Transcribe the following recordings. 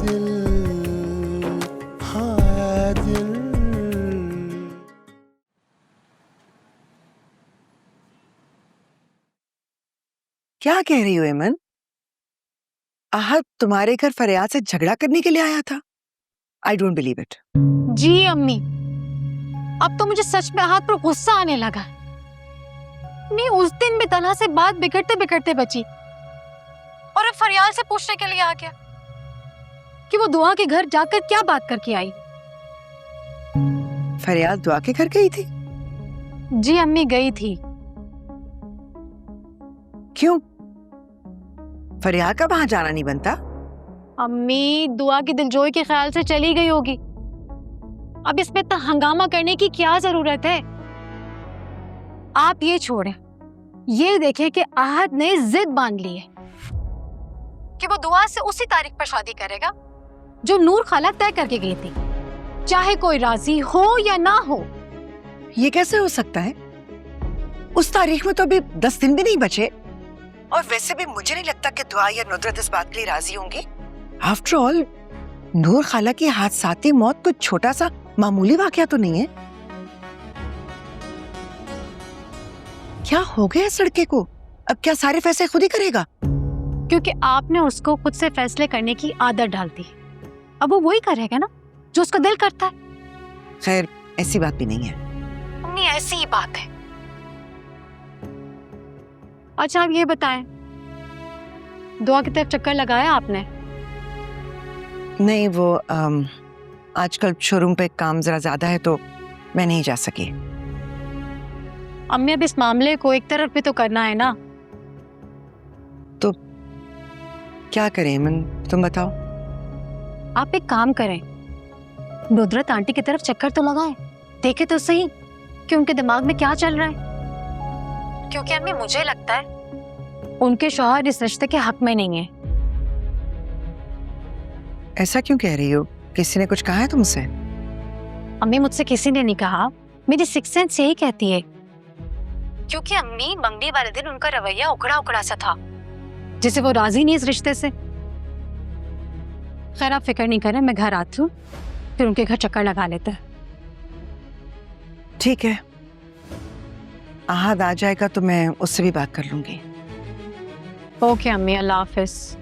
दिल, हाँ दिल। क्या कह रही हो एमन? आहद तुम्हारे घर फरियाद से झगड़ा करने के लिए आया था? I don't believe it. जी अम्मी, अब तो मुझे सच में आहद पर गुस्सा आने लगा। नहीं, उस दिन भी तन्हा से बात बिगड़ते बिगड़ते बची और अब फरियाद से पूछने के लिए आ गया कि वो दुआ के घर जाकर क्या बात करके आई। फरियाद दुआ के घर गई थी? जी अम्मी, गई थी। क्यों? फरियाद का वहां जाना नहीं बनता? अम्मी, दुआ की दिलजोई के ख्याल से चली गई होगी। अब इसमें इतना हंगामा करने की क्या जरूरत है? आप ये छोड़ें, ये देखें कि आहद ने जिद बांध ली है कि वो दुआ से उसी तारीख पर शादी करेगा जो नूर खाला तय करके गई थी, चाहे कोई राजी हो या ना हो। ये कैसे हो सकता है? उस तारीख में तो अभी 10 दिन भी नहीं बचे, और वैसे भी मुझे नहीं लगता कि दुआ या नुदरत इस बात के लिए राजी होंगी। आफ्टर ऑल, नूर खाला की हादसाती मौत कोई छोटा सा मामूली वाकया तो नहीं है। क्या हो गया इस लड़के को? अब क्या सारे फैसले खुद ही करेगा? क्योंकि आपने उसको खुद से फैसले करने की आदत डाल दी। अब वो वही करेगा ना जो उसका दिल करता है। खैर, ऐसी बात भी नहीं है। नहीं, ऐसी ही बात है। अच्छा, आप ये बताएं, दुआ की तरफ चक्कर लगाया आपने? नहीं, वो आजकल शोरूम पे काम जरा ज्यादा है तो मैं नहीं जा सकी। अम्मी, अब इस मामले को एक तरफ भी तो करना है ना। तो क्या करें मन, तुम बताओ। आप एक काम करें, नुदरत आंटी की तरफ चक्कर तो लगाएं, देखे तो सही कि उनके दिमाग में क्या चल रहा है। क्योंकि अम्मी, मुझे लगता है उनके शौहर इस रिश्ते के हक में नहीं है। ऐसा क्यों कह रही हो? किसी ने कुछ कहा है तुमसे? अम्मी, मुझसे किसी ने नहीं कहा, मेरी सिक्स सेंस यही कहती है। क्योंकि अम्मी, मंगनी वाले दिन उनका रवैया उखड़ा उखड़ा सा था, जिसे वो राजी नहीं इस रिश्ते से। खैर, आप फिक्र नहीं करें, मैं घर आती हूँ, फिर उनके घर चक्कर लगा लेते हैं। ठीक है, आहद आ जाएगा तो मैं उससे भी बात कर लूंगी। ओके अम्मी, अल्लाह हाफिज।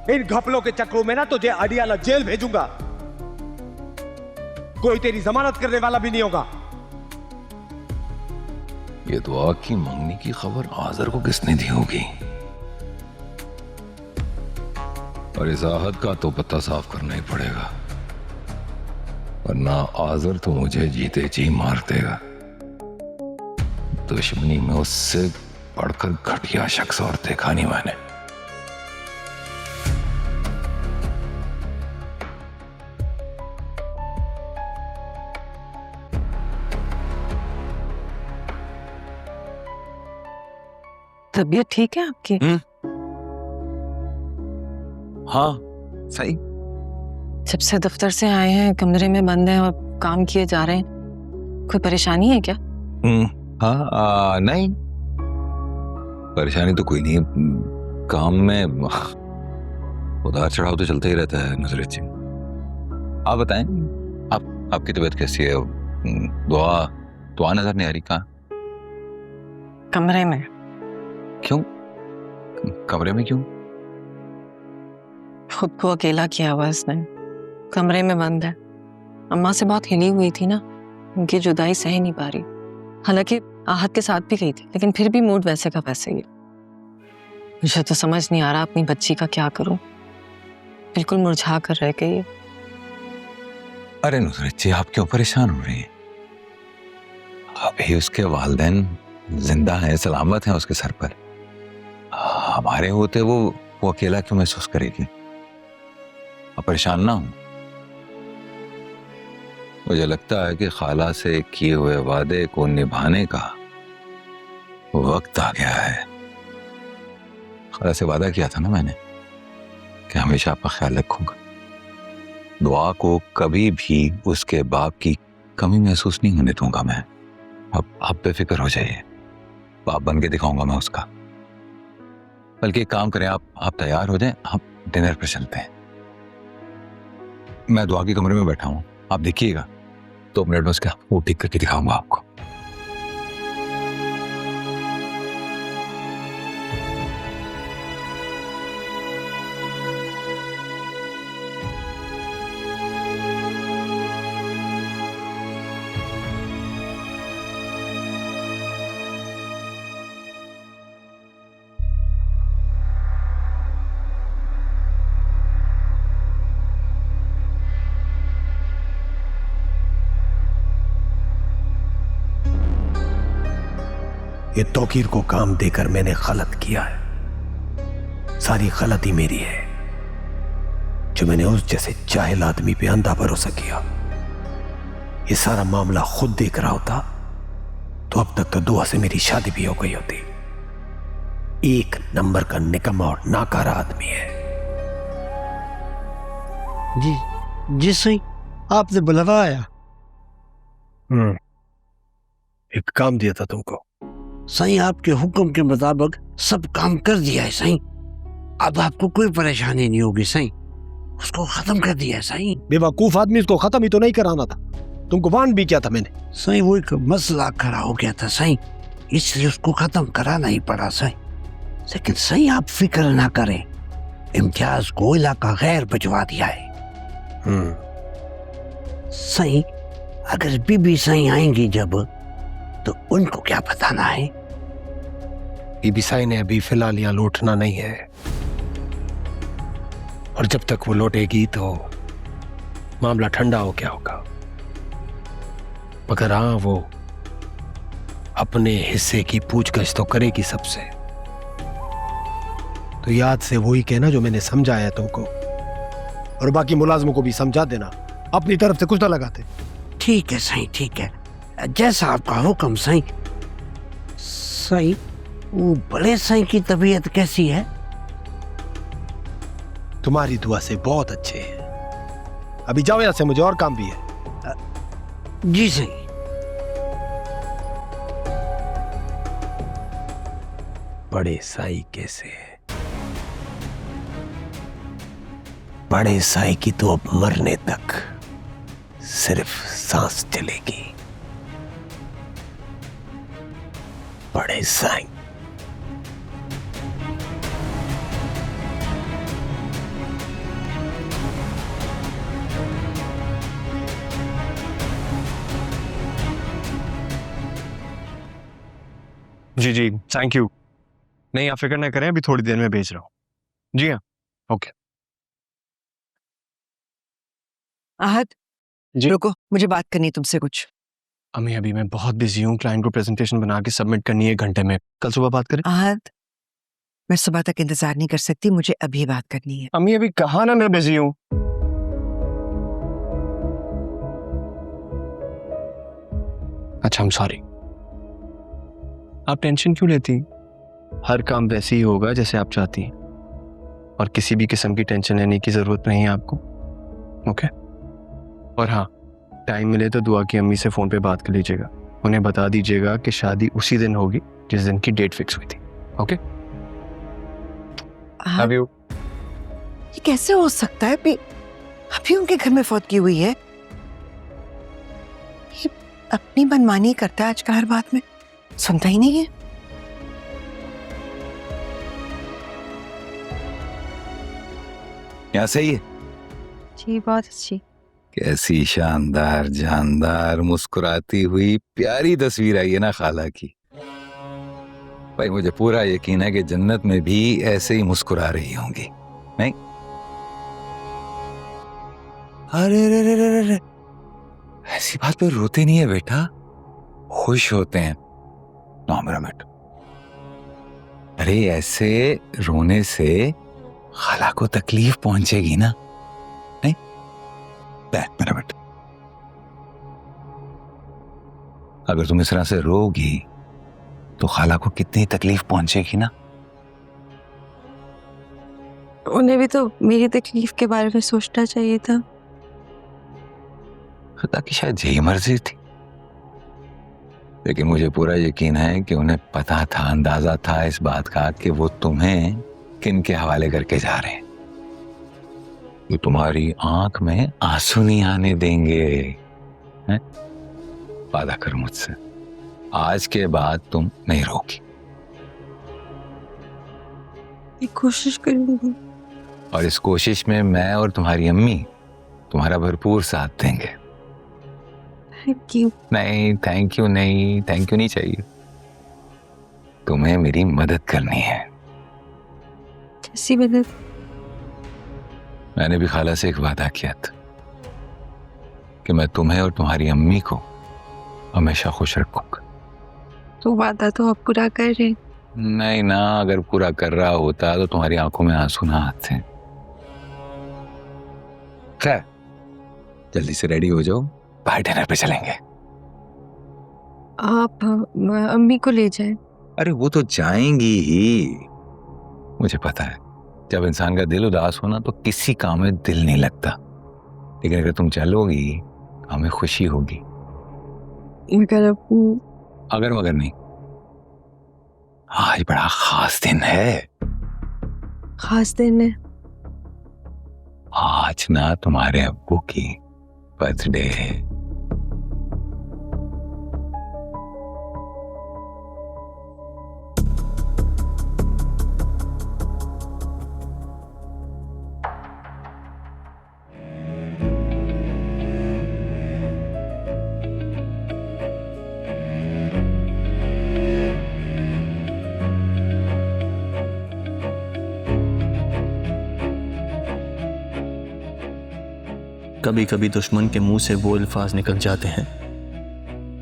इन घपलों के चक्रों में ना तुझे अडियाला जेल भेजूंगा। कोई तेरी जमानत करने वाला भी नहीं होगा। ये दुआ की मंगनी की खबर आजर को किसने दी होगी? और इस आहद का तो पता साफ करना ही पड़ेगा, वरना आजर तो मुझे जीते जी मार देगा। दुश्मनी में उससे बढ़कर घटिया शख्स और देखा नहीं मैंने। तबीयत ठीक है आपकी? हाँ, सही। जब से दफ्तर से आए हैं कमरे में बंद हैं और काम किए जा रहे हैं, कोई परेशानी है क्या? हाँ, नहीं, परेशानी तो कोई नहीं है। काम में उतार चढ़ाव तो चलता ही रहता है नुसरत जी। आप बताएं, आपकी तबीयत कैसी है? दुआ नजर नहीं आ रही। कहाँ? कमरे में। क्यों? कमरे में क्यों? खुद को अकेला किया हुआ इसने, कमरे में बंद है। अम्मा से बहुत हिली हुई थी ना, उनकी जुदाई सह नहीं पा रही। हालांकि आहत के साथ भी गई थी, लेकिन फिर भी मूड वैसे का वैसे ही। मुझे तो समझ नहीं आ रहा अपनी बच्ची का क्या करूं। बिल्कुल मुरझा कर रह गई है। अरे नुसरत जी, आप क्यों परेशान हो रही हैं? अभी उसके वालिदैन जिंदा हैं, सलामत हैं उसके सर पर। हमारे होते वो अकेला क्यों महसूस करेगी? आप परेशान ना हो। मुझे लगता है कि खाला से किए हुए वादे को निभाने का वक्त आ गया है। खाला से वादा किया था ना मैंने कि हमेशा आपका ख्याल रखूंगा। दुआ को कभी भी उसके बाप की कमी महसूस नहीं होने दूंगा मैं। अब आप बेफिक्र हो जाइए, बाप बन के दिखाऊंगा मैं उसका। बल्कि एक काम करें, आप तैयार हो जाएं, आप डिनर पर चलते हैं। मैं दुआ के कमरे में बैठा हूं, आप देखिएगा, 2 मिनट में उसका वो ठीक करके दिखाऊंगा आपको। ये तौकीर को काम देकर मैंने गलत किया है। सारी गलती मेरी है जो मैंने उस जैसे जाहिल आदमी पे अंधा भरोसा किया। ये सारा मामला खुद देख रहा होता तो अब तक तो दुआ से मेरी शादी भी हो गई होती। एक नंबर का निकम्मा और नाकारा आदमी है। जी सही, आपने बुलवाया। एक काम दिया था तुमको। सही, आपके हुक्म के मुताबिक सब काम कर दिया है सही। अब आपको कोई परेशानी नहीं होगी सही। उसको खत्म कर दिया है सही। बेवकूफ आदमी, उसको खत्म ही तो नहीं कराना था। तुमको वार्न भी किया था मैंने। सही, वो एक मसला खड़ा हो गया था सही, इसलिए उसको खत्म कराना ही पड़ा सही। लेकिन सही, आप फिक्र ना करें, इम्तियाज को इलाका गैर भिजवा दिया है। सही, अगर बीबी सही आएंगी जब, तो उनको क्या बताना है? बीबी साई ने अभी फिलहाल यहाँ लौटना नहीं है, और जब तक वो लौटेगी तो मामला ठंडा हो गया होगा। मगर हाँ, वो अपने हिस्से की पूछगछ तो करेगी सबसे। तो याद से वही कहना जो मैंने समझाया तुमको, और बाकी मुलाजमों को भी समझा देना, अपनी तरफ से कुछ ना लगाते। ठीक है सही, ठीक है, जैसा आपका हुक्म सही। सही, वो बड़े सही की तबीयत कैसी है? तुम्हारी दुआ से बहुत अच्छे हैं। अभी जाओ यहाँ से, मुझे और काम भी है। जी सही। बड़े साई कैसे है? बड़े साई की तो अब मरने तक सिर्फ सांस चलेगी। बड़े साई। जी थैंक यू। नहीं, आप फिक्र ना करें, अभी थोड़ी देर में भेज रहा हूँ। जी हाँ, ओके। आहद, जी। रुको, मुझे बात करनी है तुमसे कुछ। अम्मी, अभी मैं बहुत बिजी हूँ, क्लाइंट को प्रेजेंटेशन बना के सबमिट करनी है 1 घंटे में। कल सुबह बात करें? आहद, मैं सुबह तक इंतजार नहीं कर सकती, मुझे अभी बात करनी है। अम्मी, अभी कहा ना मैं बिजी हूँ। अच्छा, I'm सॉरी। आप टेंशन क्यों लेती? हर काम वैसे ही होगा जैसे आप चाहती हैं, और किसी भी किस्म की टेंशन लेने की जरूरत नहीं है आपको। ओके? और हाँ, टाइम मिले तो दुआ की अम्मी से फोन पे बात कर लीजिएगा। उन्हें बता दीजिएगा कि शादी उसी दिन होगी जिस दिन की डेट फिक्स हुई थी। ओके? Ahad, love you. ये कैसे हो सकता है? अभी उनके घर में फौत की हुई है। ये अपनी मनमानी करता है आज का हर बात में, सुनता ही नहीं है। यहाँ सही है। जी बहुत अच्छी। कैसी शानदार जानदार मुस्कुराती हुई प्यारी तस्वीर आई है ना खाला की। भाई मुझे पूरा यकीन है कि जन्नत में भी ऐसे ही मुस्कुरा रही होंगी, नहीं? अरे रे रे रे रे, ऐसी बात पे रोते नहीं है बेटा, खुश होते हैं। नो मेरा बेट, अरे ऐसे रोने से खाला को तकलीफ पहुंचेगी ना, मेरा बेटा, अगर तुम इस तरह से रोगी तो खाला को कितनी तकलीफ पहुंचेगी ना। उन्हें भी तो मेरी तकलीफ के बारे में सोचना चाहिए था। खुदा की शायद यही मर्जी थी, लेकिन मुझे पूरा यकीन है कि उन्हें पता था, अंदाजा था इस बात का कि वो तुम्हें किन के हवाले करके जा रहे हैं। वो तुम्हारी आंख में आंसू नहीं आने देंगे। हैं? वादा करो मुझसे, आज के बाद तुम नहीं रोगी। मैं कोशिश करूंगी। और इस कोशिश में मैं और तुम्हारी अम्मी तुम्हारा भरपूर साथ देंगे। Thank you. नहीं थैंक यू नहीं, थैंक यू नहीं चाहिए। तुम्हें मेरी मदद करनी है। कैसी मदद? मैंने भी खाला से एक वादा किया था कि मैं तुम्हें और तुम्हारी अम्मी को हमेशा खुश रखूंगा। तो वादा तो आप पूरा कर रहे हैं। नहीं ना, अगर पूरा कर रहा होता तो तुम्हारी आंखों में आंसू ना आते। खैर, जल्दी से रेडी हो जाओ, बाहर डिनर पे चलेंगे। आप अम्मी को ले जाएं। अरे वो तो जाएंगी ही, मुझे पता है। जब इंसान का दिल उदास हो ना तो किसी काम में दिल नहीं लगता, लेकिन अगर तुम चलोगी हमें खुशी होगी। अगर मगर नहीं, आज बड़ा खास दिन है। खास दिन है? आज ना तुम्हारे अब्बू की बर्थडे है। कभी कभी दुश्मन के मुंह से वो अल्फाज निकल जाते हैं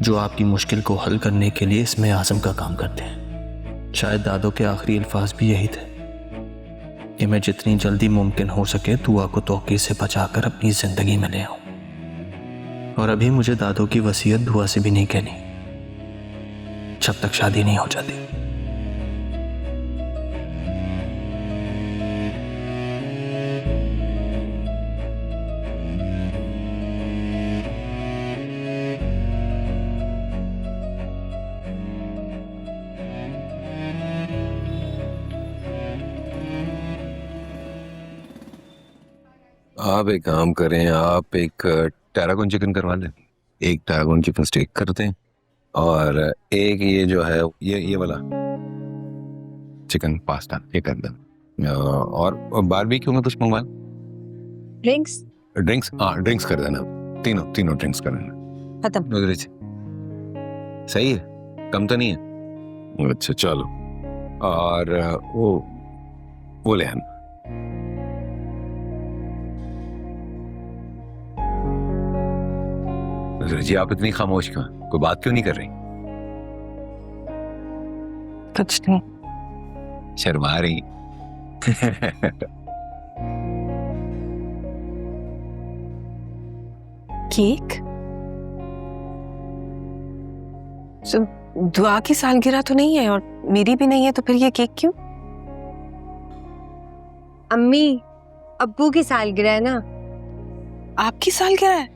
जो आपकी मुश्किल को हल करने के लिए इसमें आज़म का काम करते हैं। शायद दादो के आखिरी अल्फाज भी यही थे कि मैं जितनी जल्दी मुमकिन हो सके दुआ को तौक़ीद से बचाकर अपनी ज़िंदगी में ले आऊं। और अभी मुझे दादो की वसीयत दुआ से भी नहीं कहनी जब तक शादी नहीं हो जाती। आप एक काम करें, आप एक टैरागोन चिकन करवा लें, एक टैरागोन चिकन स्टेक कर दें, और एक ये जो है ये वाला चिकन पास्ता ये कर दें, और बारबेक्यू में कुछ मंगवा। ड्रिंक्स? ड्रिंक्स, हाँ ड्रिंक्स कर देना, तीनों ड्रिंक्स कर देना। खत्म। सही है, कम तो नहीं है? अच्छा चलो, और वो ले आना। जी आप इतनी खामोश क्यों हैं? कोई बात क्यों नहीं कर रही? कुछ नहीं। शर्मा रही? केक? दुआ की सालगिरह तो नहीं है और मेरी भी नहीं है, तो फिर ये केक क्यों? अम्मी, अब्बू की सालगिरह है ना। आपकी सालगिरह है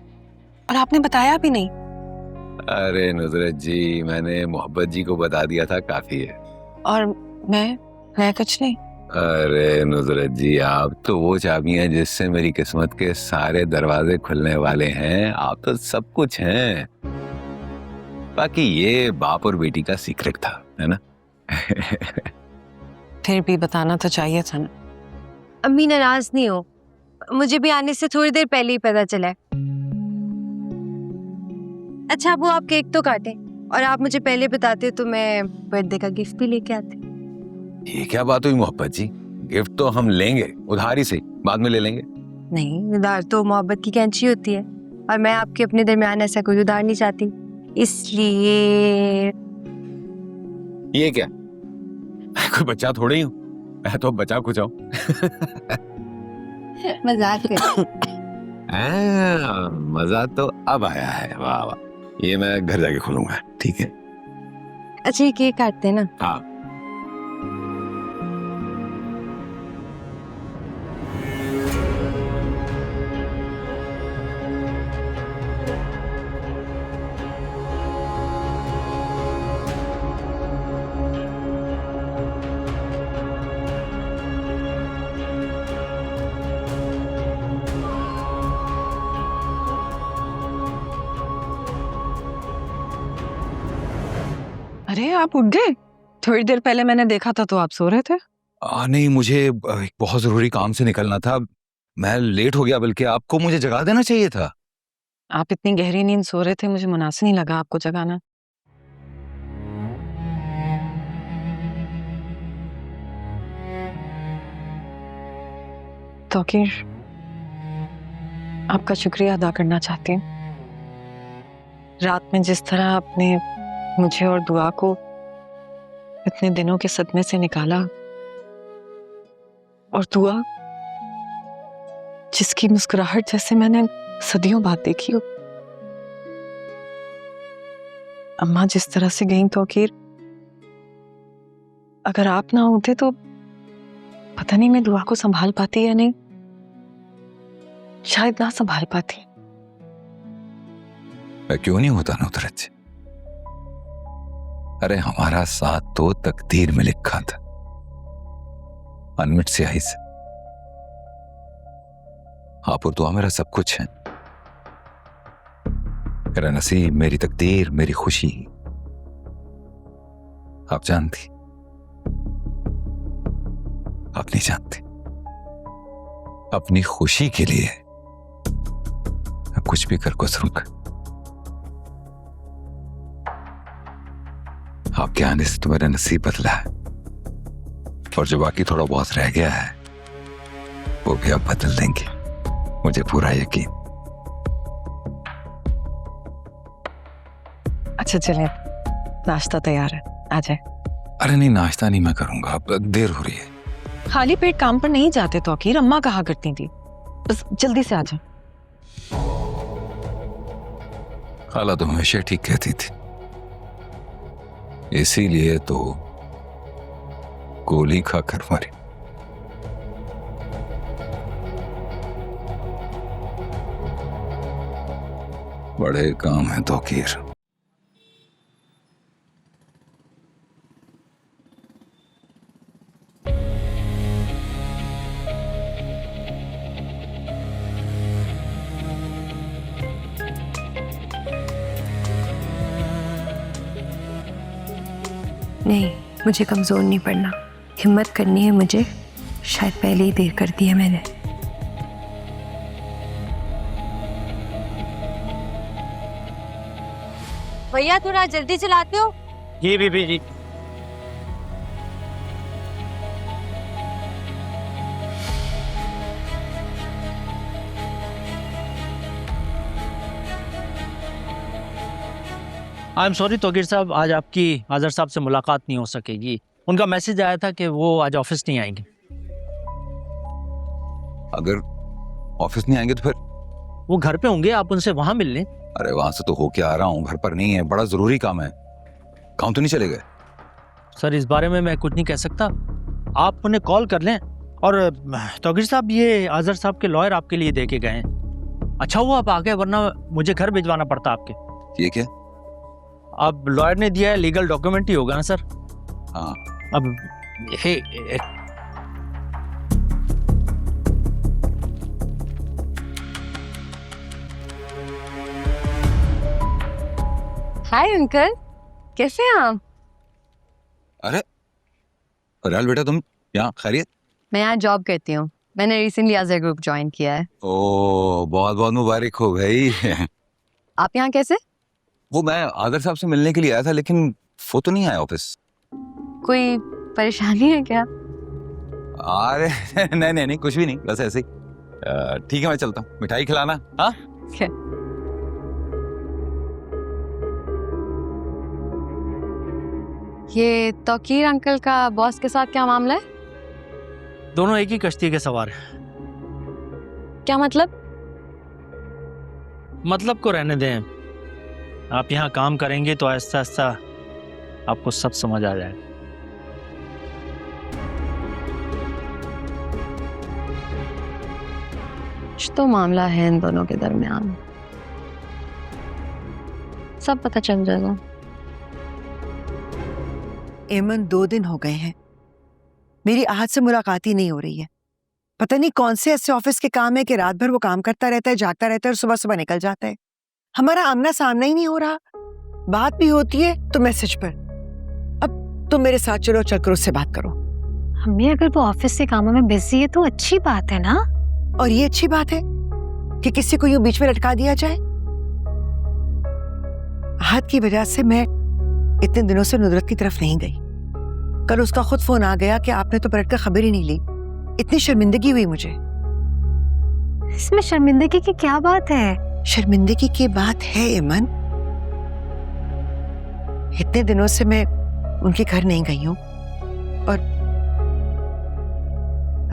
और आपने बताया भी नहीं? अरे नुजरत जी, मैंने मोहब्बत जी को बता दिया था, काफी है। और मैं कुछ नहीं। अरे नुजरत जी, आप तो वो चाबियां जिससे मेरी किस्मत के सारे दरवाजे खुलने वाले हैं। आप तो सब कुछ हैं, बाकी ये बाप और बेटी का सीक्रेट था, है ना? फिर भी बताना तो चाहिए था ना। अम्मी नाराज नहीं हो, मुझे भी आने से थोड़ी देर पहले ही पता चला है। अच्छा वो आप केक तो काटें, और आप मुझे पहले बताते तो मैं बर्थडे का गिफ्ट भी लेके आती। ये क्या बात हुई मोहब्बत जी? गिफ्ट तो हम लेंगे उधारी से, बाद में ले लेंगे। नहीं, उधार तो मोहब्बत की कैंची होती है, और मैं आपके अपने दरमियान ऐसा कोई उधार नहीं चाहती, इसलिए। ये क्या, मैं कोई बच्चा थोड़ी हूँ, मैं तो बचा कुछ हूँ। मजाक कर। मजा तो अब आया है, वाह वाह। ये मैं घर जाके खोलूंगा, ठीक है? अच्छा ये केक काटते हैं ना? हाँ। अरे आप उठ गए? थोड़ी देर पहले मैंने देखा था तो आप सो रहे थे। नहीं, मुझे एक बहुत जरूरी काम से निकलना था। मैं लेट हो गया, बल्कि आपको मुझे जगा देना चाहिए था। आप इतनी गहरी नींद सो रहे थे, मुझे मुनासिब नहीं लगा आपको जगाना। तौकीर, आपका शुक्रिया अदा करना चाहती हूँ। रात में जिस तरह आपने मुझे और दुआ को इतने दिनों के सदमे से निकाला, और दुआ जिसकी मुस्कुराहट जैसे मैंने सदियों बाद देखी हो। अम्मा जिस तरह से गईं तौकीर, अगर आप ना होते तो पता नहीं मैं दुआ को संभाल पाती या नहीं, शायद ना संभाल पाती। मैं क्यों नहीं होता नुदरत जी? अरे हमारा साथ तो तकदीर में लिखा था, अनमिट स्याही से। आप और दुआ मेरा सब कुछ है, मेरा नसीब, मेरी तकदीर, मेरी खुशी। आप जानती, आप नहीं जानती। अपनी खुशी के लिए मैं कुछ भी कर गुजरूंगा। आपके आने से तो मेरा नसीब बदला है, और जो बाकी थोड़ा बहुत रह गया है वो भी आप बदल देंगे, मुझे पूरा यकीन। अच्छा चलिए, नाश्ता तैयार है, आ जाए। अरे नहीं, नाश्ता नहीं मैं करूंगा, अब देर हो रही है। खाली पेट काम पर नहीं जाते तौकीर, अम्मा कहा करती थी। बस जल्दी से आ जाए। खाला तो हमेशा ठीक कहती थी, इसीलिए तो गोली खाकर मरी। बड़े काम है तौकीर। नहीं, मुझे कमज़ोर नहीं पड़ना, हिम्मत करनी है मुझे। शायद पहले ही देर कर दी है मैंने। भैया थोड़ा जल्दी चलाते हो? जी बीबी जी। आई एम सॉरी तौकीर साहब, आज आपकी आज़र साहब से मुलाकात नहीं हो सकेगी। उनका मैसेज आया था कि वो आज ऑफिस नहीं आएंगे। अगर ऑफिस नहीं आएंगे तो फिर? वो घर पे होंगे, आप उनसे वहां मिल लें। अरे वहां से तो होके आ रहा हूँ, घर पर नहीं है, बड़ा जरूरी काम है। काम तो नहीं चले गए? सर इस बारे में मैं कुछ नहीं कह सकता, आप उन्हें कॉल कर लें। और तौकीर साहब, ये आज़र साहब के लॉयर आपके लिए दे के गए हैं। अच्छा हुआ आप आ गए, वरना मुझे घर भिजवाना पड़ता आपके। ये क्या? अब लॉयर ने दिया है, लीगल डॉक्यूमेंट ही होगा ना सर? हाँ। अब हाय अंकल, कैसे हैं आप? अरे राल बेटा, तुम यहाँ खैरियत? मैं यहाँ जॉब करती हूँ। मैंने रिसेंटली आज़र ग्रुप ज्वाइन किया है। ओ, बहुत बहुत मुबारक हो भाई। आप यहाँ कैसे? वो मैं आदर साहब से मिलने के लिए आया था, लेकिन वो तो नहीं आया ऑफिस। कोई परेशानी है क्या? अरे नहीं नहीं नहीं, कुछ भी नहीं, बस ऐसे ही। ठीक है, मैं चलता हूँ, मिठाई खिलाना। हाँ ये तौकीर अंकल का बॉस के साथ क्या मामला है? दोनों एक ही कश्ती के सवार हैं। क्या मतलब? मतलब को रहने दें। आप यहाँ काम करेंगे तो आहिस्ता आहिस्ता आपको सब समझ आ जाएगा। कुछ तो मामला है इन दोनों के दरमियान, सब पता चल जाएगा। एमन 2 दिन हो गए हैं, मेरी आज से मुलाकात ही नहीं हो रही है। पता नहीं कौन से ऐसे ऑफिस के काम है कि रात भर वो काम करता रहता है, जागता रहता है और सुबह सुबह निकल जाता है। हमारा आमना सामना ही नहीं हो रहा, बात भी होती है तो मैसेज पर। अब तुम मेरे साथ चलो, चलकर उससे बात करो। अम्मी अगर वो ऑफिस के कामों में बिजी है तो अच्छी बात है ना। और ये अच्छी बात है कि किसी को यूं बीच में लटका दिया जाए। आहत की वजह से मैं इतने दिनों से नुदरत की तरफ नहीं गई। कल उसका खुद फोन आ गया कि आपने तो पलट कर खबर ही नहीं ली। इतनी शर्मिंदगी हुई मुझे। इसमें शर्मिंदगी की क्या बात है? शर्मिंदगी की बात है एमन, इतने दिनों से मैं उनके घर नहीं गई हूं और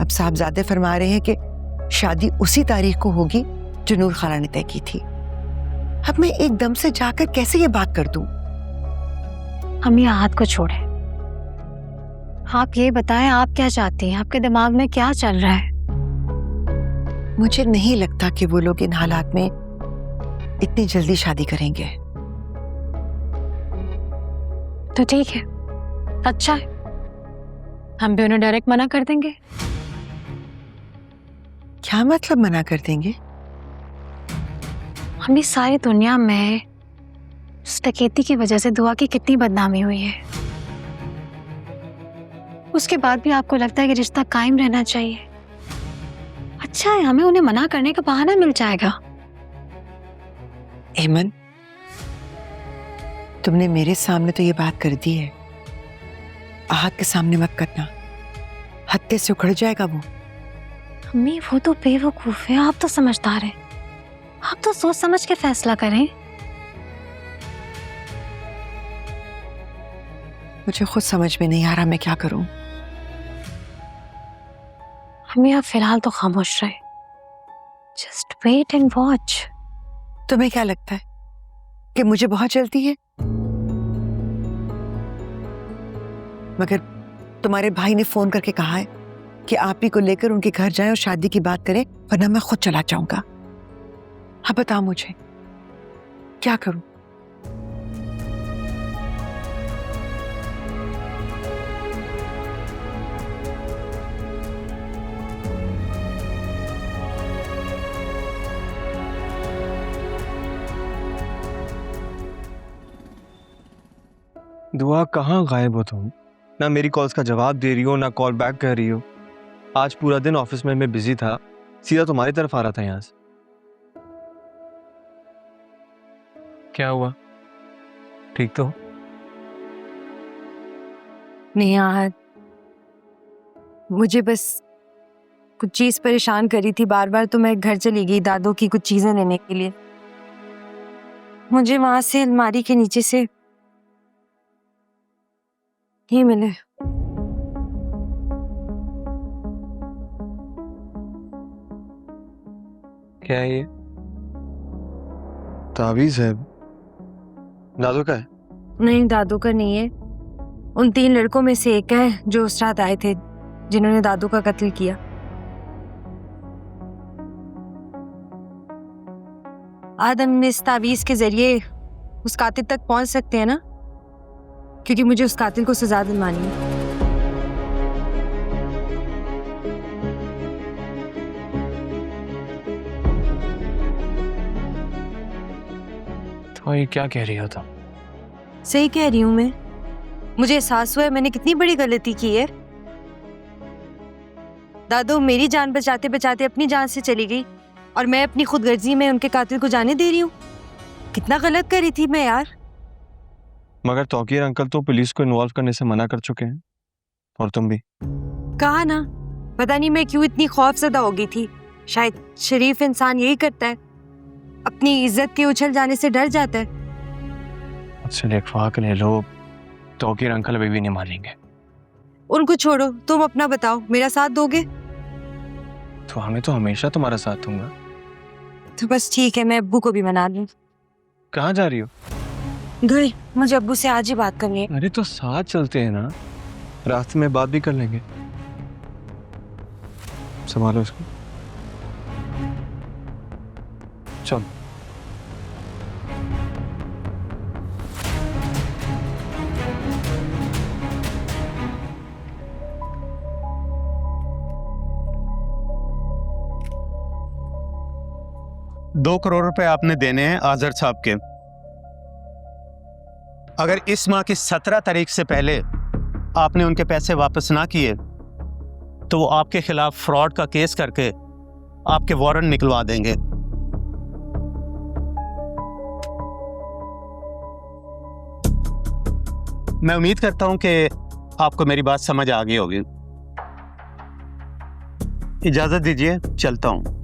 अब साहबजादे फरमा रहे हैं कि शादी उसी तारीख को होगी जो नूर खाला ने तय की थी। अब मैं एकदम से जाकर कैसे ये बात कर दूं? अम्मी आहत को छोड़े, आप ये बताएं आप क्या चाहती हैं, आपके दिमाग में क्या चल रहा है? मुझे नहीं लगता कि वो लोग इन हालात में इतनी जल्दी शादी करेंगे। तो ठीक है, अच्छा है, हम भी उन्हें डायरेक्ट मना कर देंगे। क्या मतलब मना कर देंगे? अम्मी सारी दुनिया में उस डकैती की वजह से दुआ की कितनी बदनामी हुई है, उसके बाद भी आपको लगता है कि रिश्ता कायम रहना चाहिए। अच्छा है, हमें उन्हें मना करने का बहाना मिल जाएगा। एमन, तुमने मेरे सामने तो ये बात कर दी है, आहत के सामने मत करना, हत्ते से उखड़ जाएगा वो। अम्मी वो तो बेवकूफ है, आप तो समझदार हैं, आप तो सोच समझ के फैसला करें। मुझे खुद समझ में नहीं आ रहा मैं क्या करूं। अम्मी आप फिलहाल तो खामोश रहे, जस्ट वेट एंड वॉच। तुम्हें क्या लगता है कि मुझे बहुत जल्दी है? मगर तुम्हारे भाई ने फोन करके कहा है कि आप ही को लेकर उनके घर जाएं और शादी की बात करें, वरना मैं खुद चला जाऊंगा। अब बताओ मुझे क्या करूं? दुआ कहाँ गायब हो तुम? ना मेरी कॉल्स का जवाब दे रही हो, ना कॉल बैक कर रही हो। आज पूरा दिन ऑफिस में मैं बिजी था, सीधा तुम्हारी तरफ आ रहा था यहाँ से। क्या हुआ? ठीक तो हो? नहीं यार, मुझे बस कुछ चीज परेशान करी थी बार बार, तो मैं घर चली गई दादो की कुछ चीजें लेने के लिए। मुझे वहां से अलमारी के नीचे से ये मिले। क्या है ये? ताबीज है? दादू का है? नहीं, दादू का नहीं है, उन 3 लड़कों में से एक है जो उस रात आए थे जिन्होंने दादू का कत्ल किया। आज हम इस ताबीज के जरिए उस कातिल तक पहुंच सकते हैं ना, क्योंकि मुझे उस कातिल को सजा दिलवानी है। तो ये क्या कह रही हो तुम? सही कह रही हूं मैं, मुझे एहसास हुआ है मैंने कितनी बड़ी गलती की है। दादू मेरी जान बचाते बचाते अपनी जान से चली गई और मैं अपनी खुदगर्जी में उनके कातिल को जाने दे रही हूँ। कितना गलत करी थी मैं यार। मगर तौकीर अंकल तो पुलिस को इन्वॉल्व करने से मना कर चुके हैं, और तुम भी। कहा ना, पता नहीं मैं क्यों इतनी खौफजदा हो गई थी। शायद शरीफ इंसान यही करता है, अपनी इज्जत के उछल जाने से डर जाता है। मुझसे लिखवाक ले लो, तौकीर अंकल अभी भी नहीं मानेंगे। उनको छोड़ो, तुम अपना बताओ, मेरा साथ दोगे? तो हमें तो हमेशा तुम्हारा साथ दूंगा। तो बस ठीक है, मैं अब्बू को भी मना लूं। कहाँ जा रही हो? घर, मुझे अब्बू से आज ही बात करनी है। अरे तो साथ चलते हैं ना, रास्ते में बात भी कर लेंगे। संभालो इसको। चल। ₹2 करोड़ आपने देने हैं आजर साहब के। अगर इस माह की 17 तारीख से पहले आपने उनके पैसे वापस ना किए तो वो आपके खिलाफ फ्रॉड का केस करके आपके वारंट निकलवा देंगे। मैं उम्मीद करता हूं कि आपको मेरी बात समझ आ गई होगी। इजाजत दीजिए, चलता हूं।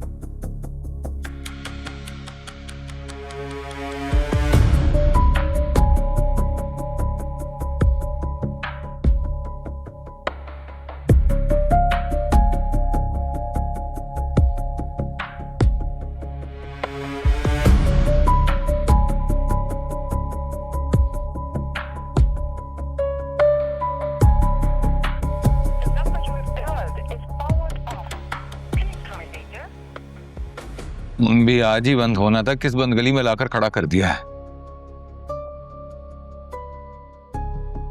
भी आज ही बंद होना था, किस बंद गली में लाकर खड़ा कर दिया है।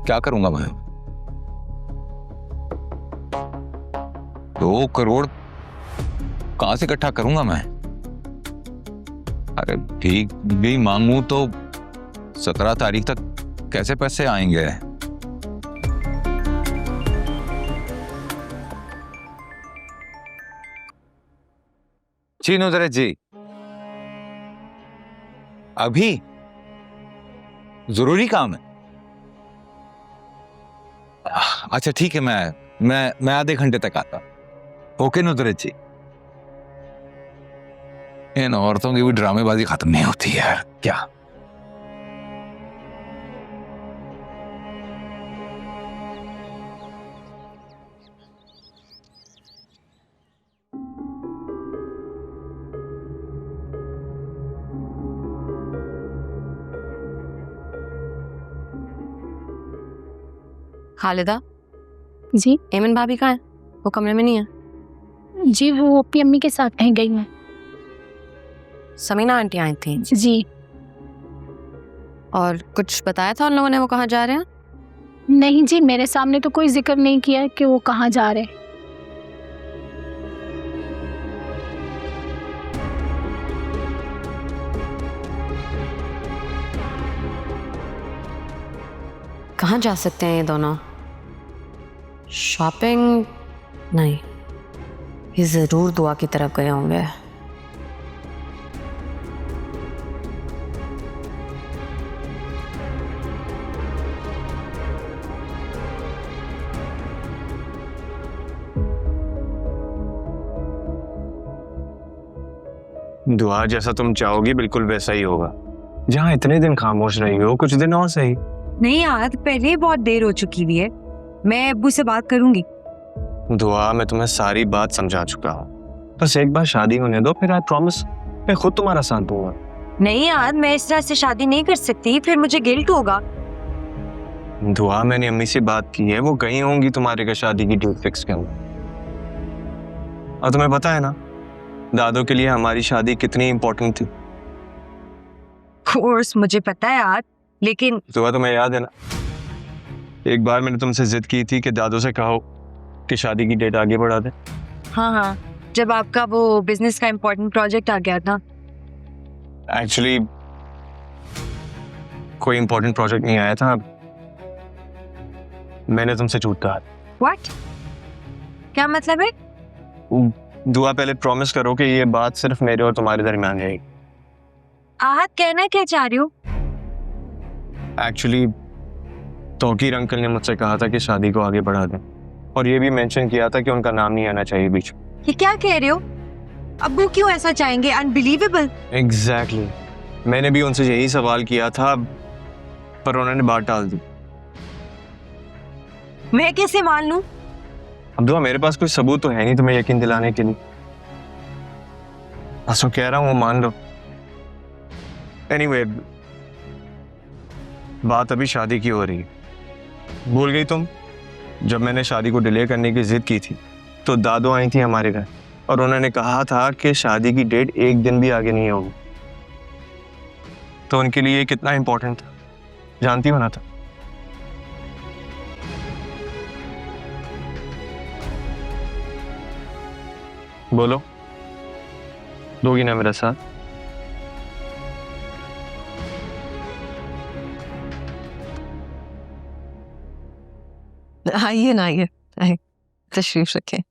क्या करूंगा मैं? 2 करोड़ कहां से इकट्ठा करूंगा मैं? अरे ठीक भी मांगू तो 17 तारीख तक कैसे पैसे आएंगे? जी नुदरत जी, अभी जरूरी काम है। अच्छा ठीक है, मैं आधे घंटे तक आता। ओके नुदरत जी। इन औरतों की भी ड्रामेबाजी खत्म नहीं होती यार, क्या? खालिदा, जी एमन भाभी कहाँ है? वो कमरे में नहीं है। जी, वो अपनी अम्मी के साथ कहीं गई हैं। समीना आंटी आई थी जी। और कुछ बताया था उन लोगों ने वो कहाँ जा रहे हैं? नहीं जी, मेरे सामने तो कोई जिक्र नहीं किया कि वो कहाँ जा रहे हैं। कहाँ जा सकते हैं ये दोनों? शॉपिंग? नहीं, ये जरूर दुआ की तरफ गए होंगे। दुआ जैसा तुम चाहोगी बिल्कुल वैसा ही होगा। जहाँ इतने दिन खामोश रही हो, कुछ दिन और सही। नहीं यार, पहले ही बहुत देर हो चुकी हुई है। मैं अब्बू से बात करूंगी। दुआ, मैं तुम्हें सारी बात समझा चुका हूँ, बस एक बार शादी होने दो, फिर आई प्रॉमिस मैं खुद तुम्हारा साथ दूंगा। नहीं यार, मैं इस तरह से शादी नहीं कर सकती, फिर मुझे गिल्ट होगा। दुआ, मैंने अम्मी से बात की है, वो गई होंगी तुम्हारे का शादी की डेट फिक्स करना। और तुम्हें पता है ना दादो के लिए हमारी शादी कितनी इंपॉर्टेंट थी। कोर्स मुझे पता है यार, लेकिन दुआ तुम्हें याद है ना, एक बार मैंने तुमसे जिद की थी कि दादो से कहो कि शादी की डेट आगे बढ़ा दे। हाँ हाँ, जब आपका वो बिजनेस का इम्पोर्टेंट प्रोजेक्ट आ गया था। एक्चुअली कोई इंपॉर्टेंट प्रोजेक्ट नहीं आया था, मैंने तुमसे झूठ कहा। व्हाट? क्या मतलब है? दुआ, पहले प्रॉमिस करो कि ये बात सिर्फ मेरे और तुम्हारे दरमियान रहेगी। आहत, कहना क्या चाह रही हो? एक्चुअली तौकीर अंकल ने मुझसे कहा था कि शादी को आगे बढ़ा दें, और ये भी मेंशन किया था कि उनका नाम नहीं आना चाहिए बीच में। ये क्या कह रहे हो? अब्बू क्यों ऐसा चाहेंगे? अनबिलीवेबल। एग्जैक्टली, मैंने भी उनसे यही सवाल किया था, पर उन्होंने बात टाल दी। मैं कैसे मान लूं? अब दुआ, मेरे पास कोई सबूत तो है नहीं तुम्हें यकीन दिलाने के लिए। असो कह रहा हूँ वो मान लो। एनीवे, बात अभी शादी की हो रही है। भूल गई तुम? जब मैंने शादी को डिले करने की जिद की थी तो दादू आई थी हमारे घर और उन्होंने कहा था कि शादी की डेट एक दिन भी आगे नहीं होगी। तो उनके लिए कितना इंपॉर्टेंट था जानती हो ना? था बोलो, दोगी ना मेरा साथ? आइए ना, आइए आइए, तशरीफ रखें,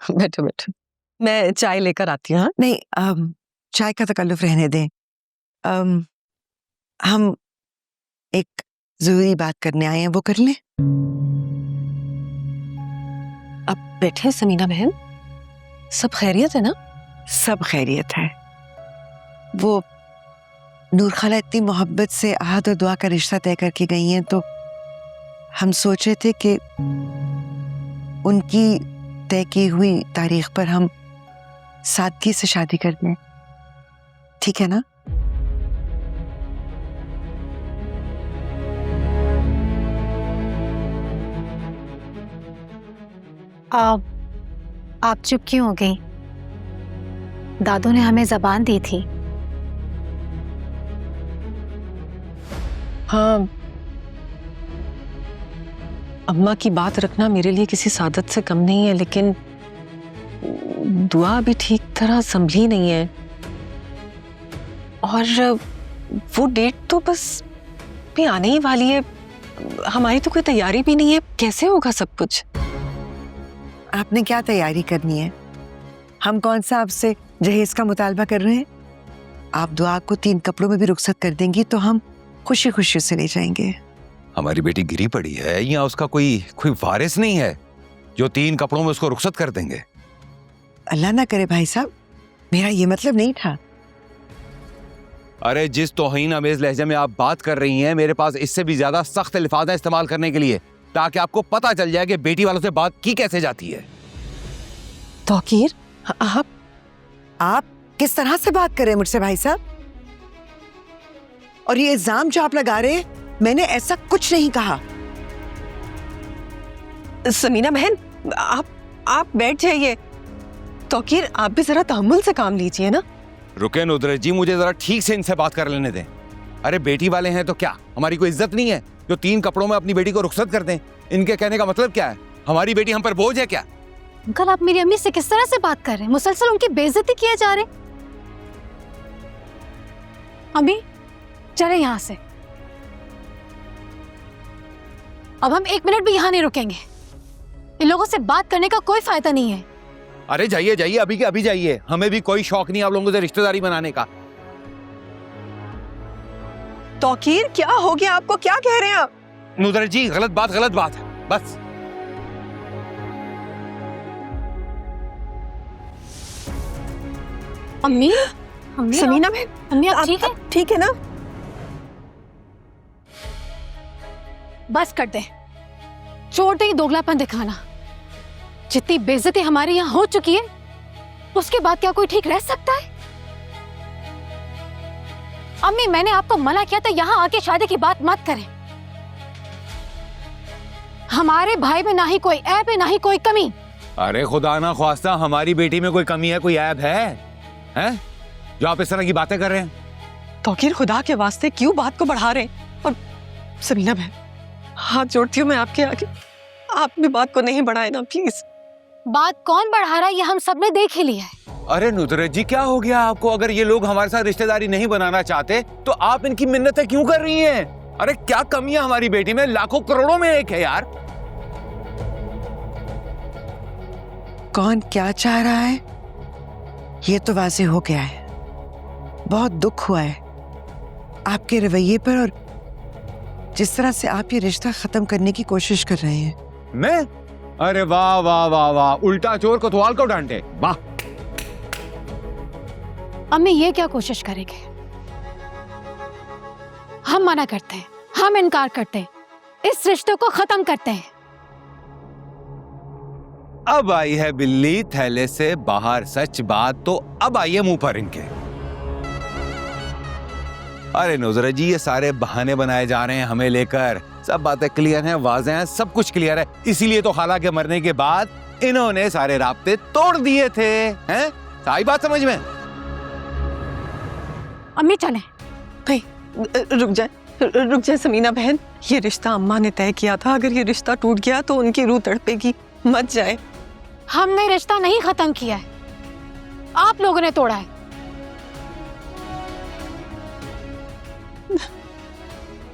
बैठो बैठो, मैं चाय लेकर आती हूँ। हाँ? नहीं, चाय का तकल्लुफ रहने दें। हम एक जरूरी बात करने आए हैं, वो कर लें? अब बैठे समीना बहन, सब खैरियत है ना? सब खैरियत है। वो नूर खाला इतनी मोहब्बत से आहद और दुआ का रिश्ता तय करके गई हैं, तो हम सोच रहे थे कि उनकी तय की हुई तारीख पर हम सादगी से शादी कर लें। ठीक है ना? आप चुप क्यों हो गई? दादू ने हमें जबान दी थी। हाँ, अम्मा की बात रखना मेरे लिए किसी सादत से कम नहीं है, लेकिन दुआ भी ठीक तरह संभली नहीं है। और वो डेट तो बस भी आने ही वाली है, हमारी तो कोई तैयारी भी नहीं है, कैसे होगा सब कुछ? आपने क्या तैयारी करनी है? हम कौन सा आपसे जहेज का मुतालबा कर रहे हैं? आप दुआ को 3 कपड़ों में भी रुखसत कर देंगी तो हम खुशी खुशी से ले जाएंगे। हमारी बेटी गिरी पड़ी है या उसका कोई वारिस नहीं है जो 3 कपड़ों में उसको रुखसत कर देंगे? अल्लाह ना करे भाई साहब, मेरा ये मतलब नहीं था। अरे जिस तौहीन अमेज लहजे में आप बात कर रही हैं, मेरे पास इससे भी ज्यादा सख्त अल्फाज हैं इस्तेमाल करने के लिए, ताकि आपको पता चल जाए कि बेटी वालों से बात की कैसे जाती है। तौकीर, आप किस तरह से बात कर रहे हैं मुझसे भाई साहब? और ये इल्जाम जो आप लगा रहे हैं, मैंने ऐसा कुछ नहीं कहा। समीना बहन, आप बैठ जाइए। तौकीर, आप भी जरा तहम्मुल से काम लीजिए ना। रुके नुदरत जी, मुझे जरा ठीक से इनसे बात कर लेने दें। अरे बेटी वाले हैं तो क्या हमारी कोई इज्जत नहीं है जो 3 कपड़ों में अपनी बेटी को रुखसत कर दें? इनके कहने का मतलब क्या है? हमारी बेटी हम पर बोझ है क्या? अंकल, आप मेरी अम्मी से किस तरह से बात कर रहे हैं? मुसलसल उनकी बेइज्जती किए जा रहे। अम्मी चले यहाँ से, अब हम 1 मिनट भी यहाँ नहीं रुकेंगे। इन लोगों से बात करने का कोई फायदा नहीं है। अरे जाइए जाइए, अभी के अभी जाइए। हमें भी कोई शौक नहीं आप लोगों से रिश्तेदारी बनाने का। तौकीर, क्या हो गया आपको? क्या कह रहे हैं आप? नुदरत जी, गलत बात है बस। अम्मी, समीना बहन, अम्मी आप ठीक है? ठीक है ना? बस कर दे, छोड़ दे दोगलापन दिखाना। जितनी बेइज्जती हमारे यहाँ हो चुकी है, उसके बाद क्या कोई ठीक रह सकता है? अम्मी, मैंने आपको मना किया था यहाँ आके शादी की बात मत करें। हमारे भाई में ना ही कोई ऐब है ना ही कोई कमी। अरे खुदा ना ख्वास्ता, हमारी बेटी में कोई कमी है, कोई ऐब है जो आप इस तरह की बातें कर रहे हैं? तौकीर, खुदा के वास्ते क्यों बात को बढ़ा रहे हैं? और समीना बहन, हाथ जोड़ती हूँ मैं आपके आगे, आप भी बात को नहीं बढ़ाए ना प्लीज। बात कौन बढ़ा रहा है ये हम सबने देख ही लिया है। अरे नुदरत जी, क्या हो गया आपको? अगर ये लोग हमारे साथ रिश्तेदारी नहीं बनाना चाहते तो आप इनकी मिन्नतें क्यों कर रही हैं? अरे क्या कमी है हमारी बेटी में? लाखों करोड़ों में एक है यार। कौन क्या चाह रहा है ये तो वाज़ेह हो गया है। बहुत दुख हुआ है आपके रवैये पर और जिस तरह से आप ये रिश्ता खत्म करने की कोशिश कर रहे हैं। मैं? अरे वाह वाह वाह वाह, उल्टा चोर कोतवाल को डांटे, वाह। अम्मी ये क्या कोशिश करेंगे? हम मना करते हैं, हम इनकार करते हैं, इस रिश्ते को खत्म करते हैं। अब आई है बिल्ली थैले से बाहर, सच बात तो अब आई है मुंह पर इनके। अरे नुजरत जी, ये सारे बहाने बनाए जा रहे हैं हमें लेकर, सब बातें क्लियर हैं, वाज़ेह हैं, सब कुछ क्लियर है। इसीलिए तो खाला के मरने के बाद इन्होंने सारे राब्ते तोड़ दिए थे, हैं? आई बात समझ में? अम्मी चले। भाई रुक जाए समीना बहन, ये रिश्ता अम्मा ने तय किया था, अगर ये रिश्ता टूट गया तो उनकी रूह तड़पेगी, मत जाए। हमने रिश्ता नहीं खत्म किया है, आप लोगों ने तोड़ा है।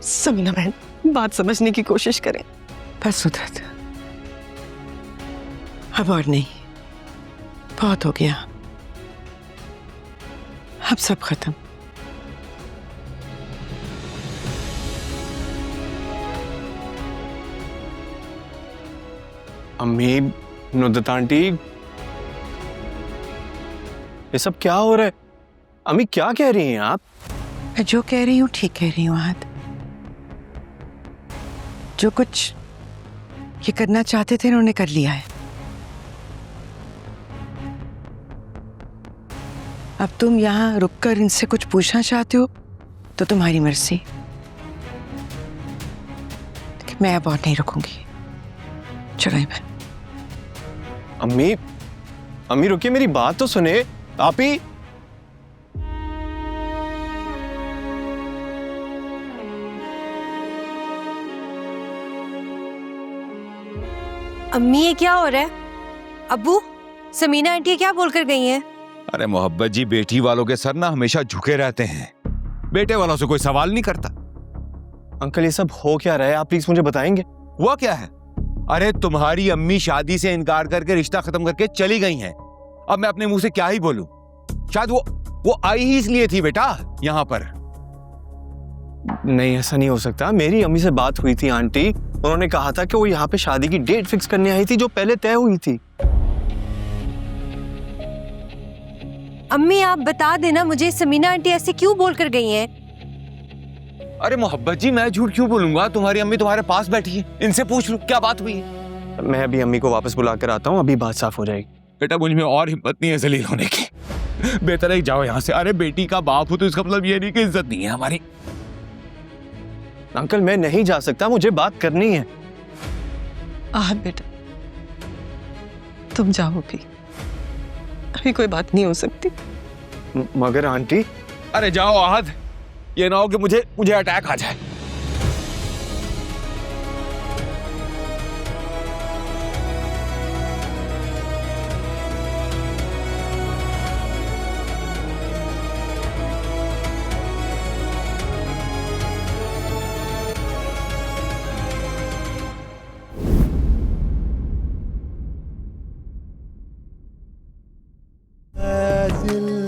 समीना बहन, बात समझने की कोशिश करें। बस नुदरत, अब और नहीं, बहुत हो गया, अब सब खत्म। अम्मी, नुदरत आंटी, ये सब क्या हो रहा है? अम्मी क्या कह रही हैं आप? मैं जो कह रही हूँ ठीक कह रही हूँ आहत। जो कुछ ये करना चाहते थे उन्होंने कर लिया है। अब तुम यहाँ रुककर इनसे कुछ पूछना चाहते हो तो तुम्हारी मर्जी, लेकिन मैं अब और नहीं रुकूंगी। चलो बहन। अम्मी रुकिए, मेरी बात तो सुने। आप ही अम्मी ये क्या हो रहा है? अब्बू, समीना आंटी क्या बोलकर गई हैं? अरे मोहब्बत जी, बेटी वालों के सर ना हमेशा झुके रहते हैं, बेटे वालों से कोई सवाल नहीं करता। अंकल, ये सब हो क्या रहा है? आप प्लीज मुझे बताएंगे। हुआ क्या है? अरे तुम्हारी अम्मी शादी से इनकार करके रिश्ता खत्म करके चली गई हैं। अब मैं अपने मुंह से क्या ही बोलूं? शायद वो आई ही इसलिए थी बेटा यहाँ पर। नहीं, ऐसा नहीं हो सकता। मेरी अम्मी से बात हुई थी आंटी, उन्होंने कहा था कि वो यहाँ पे शादी की डेट फिक्स करने आई थी जो पहले तय हुई थी। अम्मी आप बता देना मुझे, समीना आंटी ऐसे क्यों बोलकर गई हैं? अरे मोहब्बत जी, मैं झूठ क्यों बोलूंगा? तुम्हारी अम्मी तुम्हारे पास बैठी है, इनसे पूछ लो क्या बात हुई है। मैं अभी अम्मी को वापस बुला कर आता हूँ, अभी बात साफ हो जाएगी। बेटा मुझ में और हिम्मत नहीं है जलील होने की, बेहतर है जाओ यहाँ से। अरे बेटी का बाप हो तो इसका मतलब ये नहीं कि इज्जत नहीं है हमारी। अंकल, मैं नहीं जा सकता, मुझे बात करनी है। बेटा तुम जाओ भी, अभी कोई बात नहीं हो सकती। मगर आंटी। अरे जाओ आहद, ये ना हो कि मुझे अटैक आ जाए। दिल